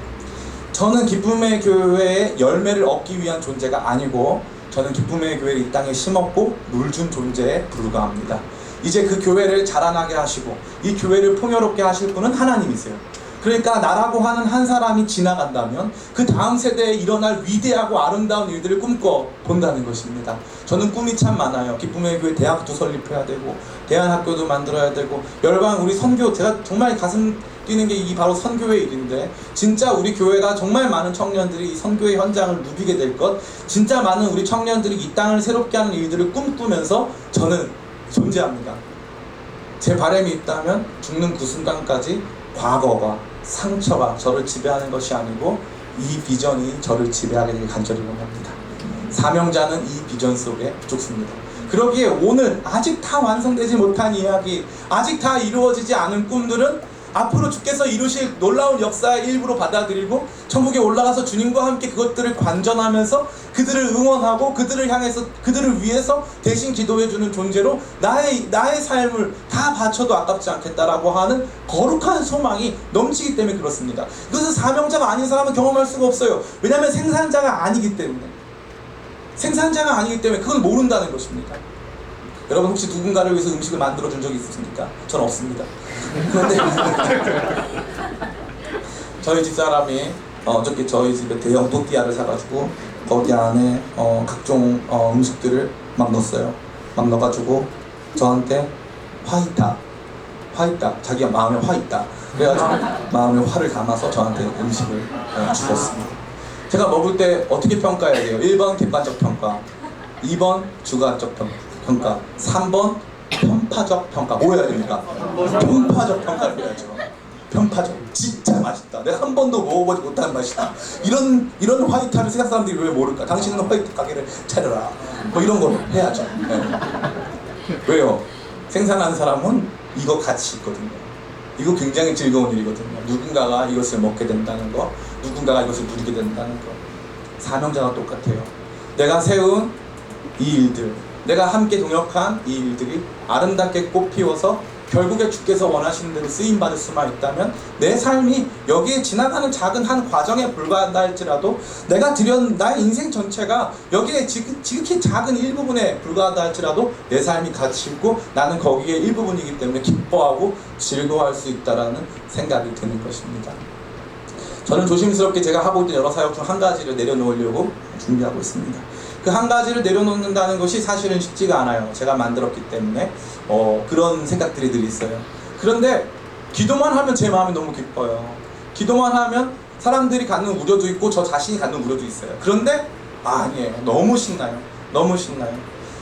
저는 기쁨의 교회의 열매를 얻기 위한 존재가 아니고 저는 기쁨의 교회를 이 땅에 심었고 물 준 존재에 불과합니다. 이제 그 교회를 자라나게 하시고 이 교회를 풍요롭게 하실 분은 하나님이세요. 그러니까 나라고 하는 한 사람이 지나간다면 그 다음 세대에 일어날 위대하고 아름다운 일들을 꿈꿔 본다는 것입니다. 저는 꿈이 참 많아요. 기쁨의 교회 대학도 설립해야 되고 대안학교도 만들어야 되고 열방 우리 선교, 제가 정말 가슴 뛰는 게 이 바로 선교의 일인데 진짜 우리 교회가 정말 많은 청년들이 이 선교의 현장을 누비게 될 것, 진짜 많은 우리 청년들이 이 땅을 새롭게 하는 일들을 꿈꾸면서 저는 존재합니다. 제 바람이 있다면 죽는 그 순간까지 과거가 상처가 저를 지배하는 것이 아니고 이 비전이 저를 지배하게 되길 간절히 원합니다. 사명자는 이 비전 속에 죽습니다. 그러기에 오늘 아직 다 완성되지 못한 이야기, 아직 다 이루어지지 않은 꿈들은 앞으로 주께서 이루실 놀라운 역사의 일부로 받아들이고 천국에 올라가서 주님과 함께 그것들을 관전하면서 그들을 응원하고 그들을 향해서 그들을 위해서 대신 기도해주는 존재로 나의 삶을 다 바쳐도 아깝지 않겠다라고 하는 거룩한 소망이 넘치기 때문에 그렇습니다. 그것은 사명자가 아닌 사람은 경험할 수가 없어요. 왜냐하면 생산자가 아니기 때문에 그걸 모른다는 것입니다. 여러분 혹시 누군가를 위해서 음식을 만들어준 적이 있으십니까? 전 없습니다. 그런데 저희 집사람이 어저께 저희 집에 대형 또띠아를 사가지고 거기 안에 각종 음식들을 막 넣었어요. 막 넣어가지고 저한테 화있다 자기가 마음에 화 있다 그래가지고 마음에 화를 담아서 저한테 음식을 주셨습니다. 제가 먹을 때 어떻게 평가해야 돼요? 1번 객관적 평가, 2번 주관적 평가, 3번 편파적 평가. 뭐 해야 됩니까? 편파적 평가를 해야죠. 편파적. 진짜 맛있다. 내가 한 번도 먹어보지 못한 맛이다. 이런 화이트를 세상 사람들이 왜 모를까? 당신은 화이트 가게를 차려라. 뭐 이런 걸 해야죠. 네. 왜요? 생산하는 사람은 이거 가치 있거든요. 이거 굉장히 즐거운 일이거든요. 누군가가 이것을 먹게 된다는 거, 누군가가 이것을 누리게 된다는 거. 사명자가 똑같아요. 내가 세운 이 일들, 내가 함께 동역한 이 일들이 아름답게 꽃피워서 결국에 주께서 원하시는 대로 쓰임받을 수만 있다면 내 삶이 여기에 지나가는 작은 한 과정에 불과하다 할지라도 내가 들여온 나의 인생 전체가 여기에 지극히 작은 일부분에 불과하다 할지라도 내 삶이 가치 있고 나는 거기에 일부분이기 때문에 기뻐하고 즐거워할 수 있다라는 생각이 드는 것입니다. 저는 조심스럽게 제가 하고 있는 여러 사역 중 한 가지를 내려놓으려고 준비하고 있습니다. 그 한 가지를 내려놓는다는 것이 사실은 쉽지가 않아요. 제가 만들었기 때문에 그런 생각들이 늘 있어요. 그런데 기도만 하면 제 마음이 너무 기뻐요. 기도만 하면 사람들이 갖는 우려도 있고 저 자신이 갖는 우려도 있어요. 그런데 아니에요. 너무 신나요. 너무 신나요.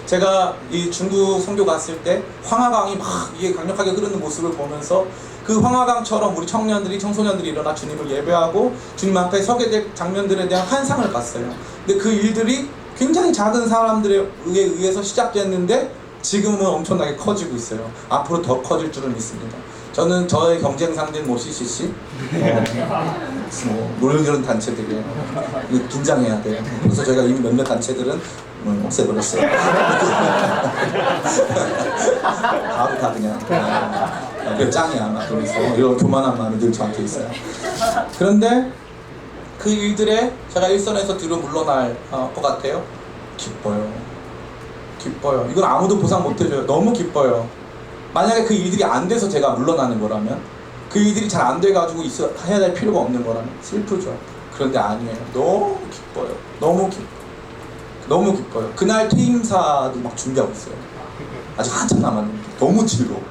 제가 이 중국 선교 갔을 때 황하강이 막 이게 강력하게 흐르는 모습을 보면서 그 황하강처럼 우리 청소년들이 일어나 주님을 예배하고 주님 앞에 서게 될 장면들에 대한 환상을 봤어요. 근데 그 일들이 굉장히 작은 사람들에 의해서 시작됐는데 지금은 엄청나게 커지고 있어요. 앞으로 더 커질 줄은 믿습니다. 저는 저의 경쟁 상대는 뭐 CCC, 뭐 이런 단체들이에요. 긴장해야 돼요. 그래서 저희가 이미 몇몇 단체들은 없애버렸어요. 바로 다 그냥 그래 짱이야 막 그러면서 이런 교만한 마음이 늘 저한테 있어요. 그런데 그 일들에 제가 일선에서 뒤로 물러날 것 같아요. 기뻐요. 기뻐요. 이건 아무도 보상 못 해줘요. 너무 기뻐요. 만약에 그 일들이 안 돼서 제가 물러나는 거라면, 그 일들이 잘 안 돼가지고 해야 될 필요가 없는 거라면 슬프죠. 그런데 아니에요. 너무 기뻐요. 너무 기뻐요. 너무 기뻐요. 그날 퇴임사도 막 준비하고 있어요. 아직 한참 남았는데 너무 즐거워.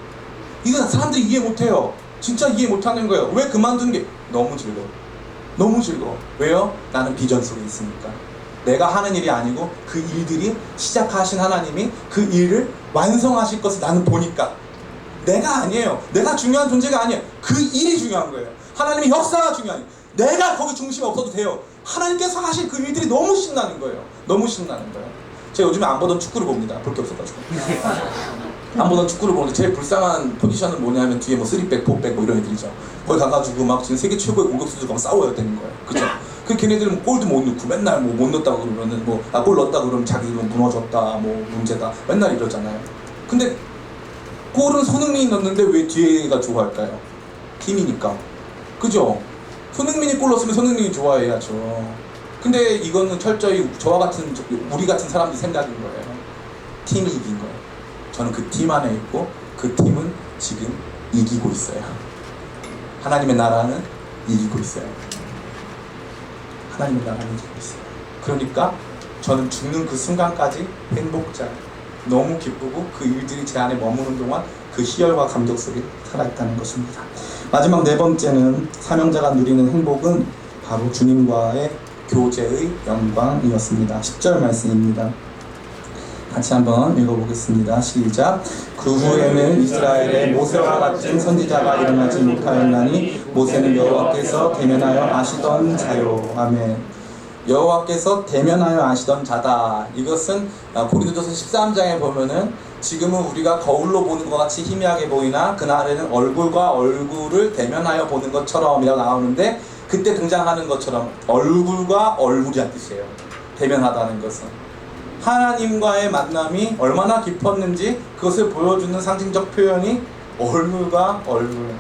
이건 사람들이 이해 못해요. 진짜 이해 못하는 거예요. 왜 그만둔 게 너무 즐거워. 너무 즐거워. 왜요? 나는 비전 속에 있으니까. 내가 하는 일이 아니고 그 일들이 시작하신 하나님이 그 일을 완성하실 것을 나는 보니까. 내가 아니에요. 내가 중요한 존재가 아니에요. 그 일이 중요한 거예요. 하나님의 역사가 중요해요. 내가 거기 중심이 없어도 돼요. 하나님께서 하실 그 일들이 너무 신나는 거예요. 너무 신나는 거예요. 제가 요즘에 안 보던 축구를 봅니다. 볼 게 없어가지고. 안 보던 축구를 보는데 제일 불쌍한 포지션은 뭐냐면 뒤에 뭐 3백, 4백 뭐 이런 애들이죠. 거기 가가지고 막 지금 세계 최고의 공격수들과 막 싸워야 되는 거예요. 그죠? 그 걔네들은 골도 못 넣고 맨날 뭐 못 넣었다고 그러면은 골 넣었다 그러면 자기 뭐 무너졌다 뭐 문제다 맨날 이러잖아요. 근데 골은 손흥민이 넣었는데 왜 뒤에가 좋아할까요? 팀이니까. 그죠? 손흥민이 골 넣었으면 손흥민이 좋아해야죠. 근데 이거는 철저히 저와 같은 우리 같은 사람들이 생각인 거예요. 팀이 이긴 거예요. 저는 그 팀 안에 있고 그 팀은 지금 이기고 있어요. 하나님의 나라는 이기고 있어요. 하나님의 나라는 이기고 있어요. 그러니까 저는 죽는 그 순간까지 행복자예요. 너무 기쁘고 그 일들이 제 안에 머무는 동안 그 희열과 감격 속에 살아있다는 것입니다. 마지막 네 번째는 사명자가 누리는 행복은 바로 주님과의 교제의 영광이었습니다. 10절 말씀입니다. 같이 한번 읽어보겠습니다. 시작. 그 후에는 이스라엘에 모세와 같은 선지자가 일어나지 못하였나니 모세는 여호와께서 대면하여 아시던 자요. 아멘. 여호와께서 대면하여 아시던 자다. 이것은 고린도전서 13장에 보면은 지금은 우리가 거울로 보는 것 같이 희미하게 보이나 그날에는 얼굴과 얼굴을 대면하여 보는 것처럼이라고 나오는데 그때 등장하는 것처럼 얼굴과 얼굴이란 뜻이에요. 대면하다는 것은 하나님과의 만남이 얼마나 깊었는지 그것을 보여주는 상징적 표현이 얼굴과 얼굴.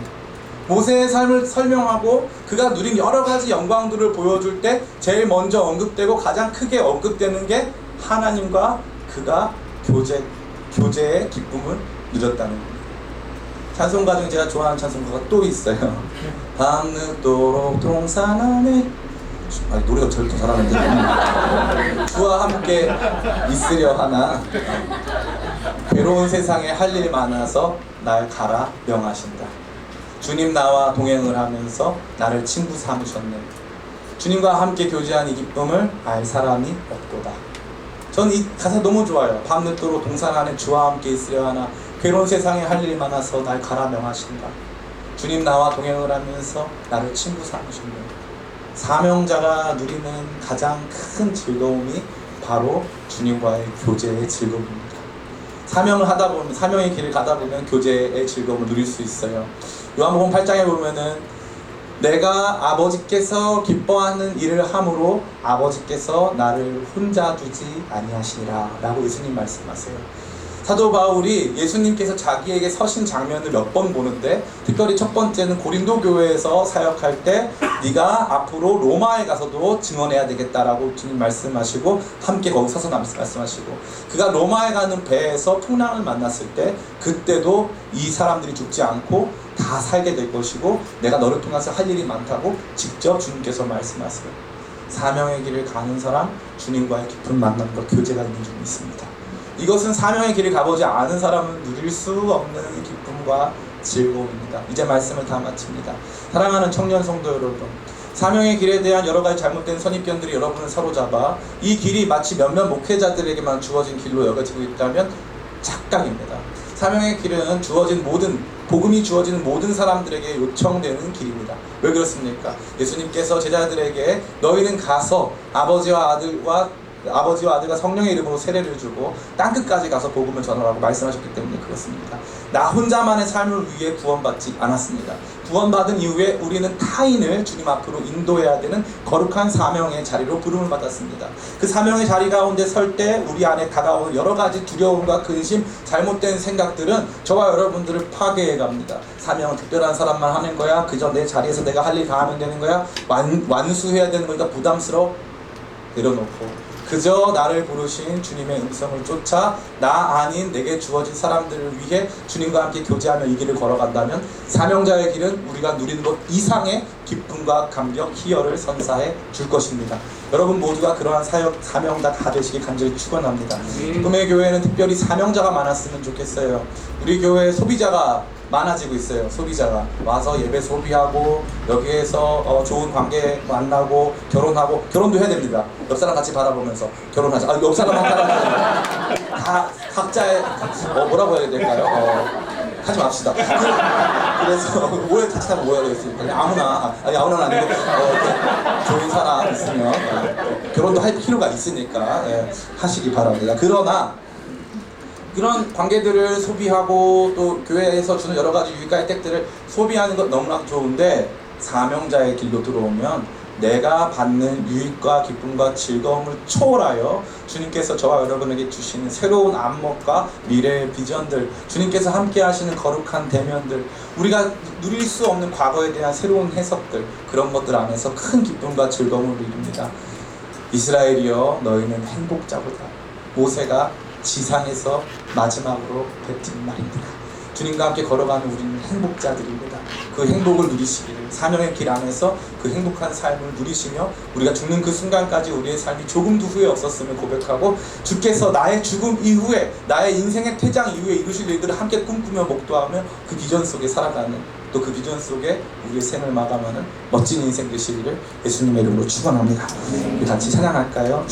모세의 삶을 설명하고 그가 누린 여러 가지 영광들을 보여줄 때 제일 먼저 언급되고 가장 크게 언급되는 게 하나님과 그가 교제의 기쁨을 누렸다는 겁니다. 찬송가 중에 제가 좋아하는 찬송가가 또 있어요. 밤늦도록 동산 안에 노래가 저를 더 잘하는데 주와 함께 있으려 하나 괴로운 세상에 할 일 많아서 날 가라 명하신다. 주님 나와 동행을 하면서 나를 친구 삼으셨네. 주님과 함께 교제한 이 기쁨을 알 사람이 없도다. 전 이 가사 너무 좋아요. 밤늦도록 동산 안에 주와 함께 있으려 하나 괴로운 세상에 할 일이 많아서 날 가라 명하신다. 주님 나와 동행을 하면서 나를 친구 삼으셨네요. 사명자가 누리는 가장 큰 즐거움이 바로 주님과의 교제의 즐거움입니다. 사명을 하다 보면, 사명의 길을 가다 보면 교제의 즐거움을 누릴 수 있어요. 요한복음 8장에 보면은 내가 아버지께서 기뻐하는 일을 함으로 아버지께서 나를 혼자 두지 아니하시니라 라고 예수님 말씀하세요. 사도 바울이 예수님께서 자기에게 서신 장면을 몇 번 보는데, 특별히 첫 번째는 고린도 교회에서 사역할 때 네가 앞으로 로마에 가서도 증언해야 되겠다라고 주님 말씀하시고 함께 거기 서서 말씀하시고, 그가 로마에 가는 배에서 풍랑을 만났을 때 그때도 이 사람들이 죽지 않고 다 살게 될 것이고 내가 너를 통해서 할 일이 많다고 직접 주님께서 말씀하세요. 사명의 길을 가는 사람, 주님과의 깊은 만남과 교제가 있는 줄이 있습니다. 이것은 사명의 길을 가보지 않은 사람은 누릴 수 없는 기쁨과 즐거움입니다. 이제 말씀을 다 마칩니다. 사랑하는 청년 성도 여러분, 사명의 길에 대한 여러 가지 잘못된 선입견들이 여러분을 사로잡아 이 길이 마치 몇몇 목회자들에게만 주어진 길로 여겨지고 있다면 착각입니다. 사명의 길은 복음이 주어지는 모든 사람들에게 요청되는 길입니다. 왜 그렇습니까? 예수님께서 제자들에게 너희는 가서 아버지와 아들과 성령의 이름으로 세례를 주고 땅끝까지 가서 복음을 전하라고 말씀하셨기 때문에 그렇습니다. 나 혼자만의 삶을 위해 구원받지 않았습니다. 구원받은 이후에 우리는 타인을 주님 앞으로 인도해야 되는 거룩한 사명의 자리로 부름을 받았습니다. 그 사명의 자리 가운데 설 때 우리 안에 다가오는 여러 가지 두려움과 근심, 잘못된 생각들은 저와 여러분들을 파괴해 갑니다. 사명은 특별한 사람만 하는 거야? 그저 내 자리에서 내가 할 일 다 하면 되는 거야? 완수해야 되는 거니까 부담스러워? 내려놓고 그저 나를 부르신 주님의 음성을 쫓아 나 아닌 내게 주어진 사람들을 위해 주님과 함께 교제하며 이 길을 걸어간다면 사명자의 길은 우리가 누리는 것 이상의 기쁨과 감격, 희열을 선사해 줄 것입니다. 여러분 모두가 그러한 사명자 다 되시길 간절히 축원합니다. 꿈의 교회는 특별히 사명자가 많았으면 좋겠어요. 우리 교회에 소비자가 많아지고 있어요. 소비자가 와서 예배 소비하고 여기에서 좋은 관계 만나고 결혼하고, 결혼도 해야 됩니다. 옆 사람 같이 바라보면서 결혼하자. 옆 사람만 바라보면 다 각자의 뭐라고 해야 될까요? 하지 맙시다. 그래서 오해 같이 하면 뭐야 되겠습니까? 그냥 아무나는 아니고 좋은 사람 있으면 결혼도 할 필요가 있으니까 하시기 바랍니다. 그러나 그런 관계들을 소비하고 또 교회에서 주는 여러 가지 유익과 혜택들을 소비하는 것 너무나 좋은데, 사명자의 길로 들어오면 내가 받는 유익과 기쁨과 즐거움을 초월하여 주님께서 저와 여러분에게 주시는 새로운 안목과 미래의 비전들, 주님께서 함께 하시는 거룩한 대면들, 우리가 누릴 수 없는 과거에 대한 새로운 해석들, 그런 것들 안에서 큰 기쁨과 즐거움을 누립니다. 이스라엘이여 너희는 행복자보다. 모세가 지상에서 마지막으로 뱉은 말입니다. 주님과 함께 걸어가는 우리는 행복자들입니다. 그 행복을 누리시기를, 사명의 길 안에서 그 행복한 삶을 누리시며 우리가 죽는 그 순간까지 우리의 삶이 조금도 후회 없었음을 고백하고, 주께서 나의 죽음 이후에, 나의 인생의 퇴장 이후에 이루실 일들을 함께 꿈꾸며 목도하며 그 비전 속에 살아가는, 또 그 비전 속에 우리의 생을 마감하는 멋진 인생 되시기를 예수님의 이름으로 축원합니다. 우리 같이 찬양할까요?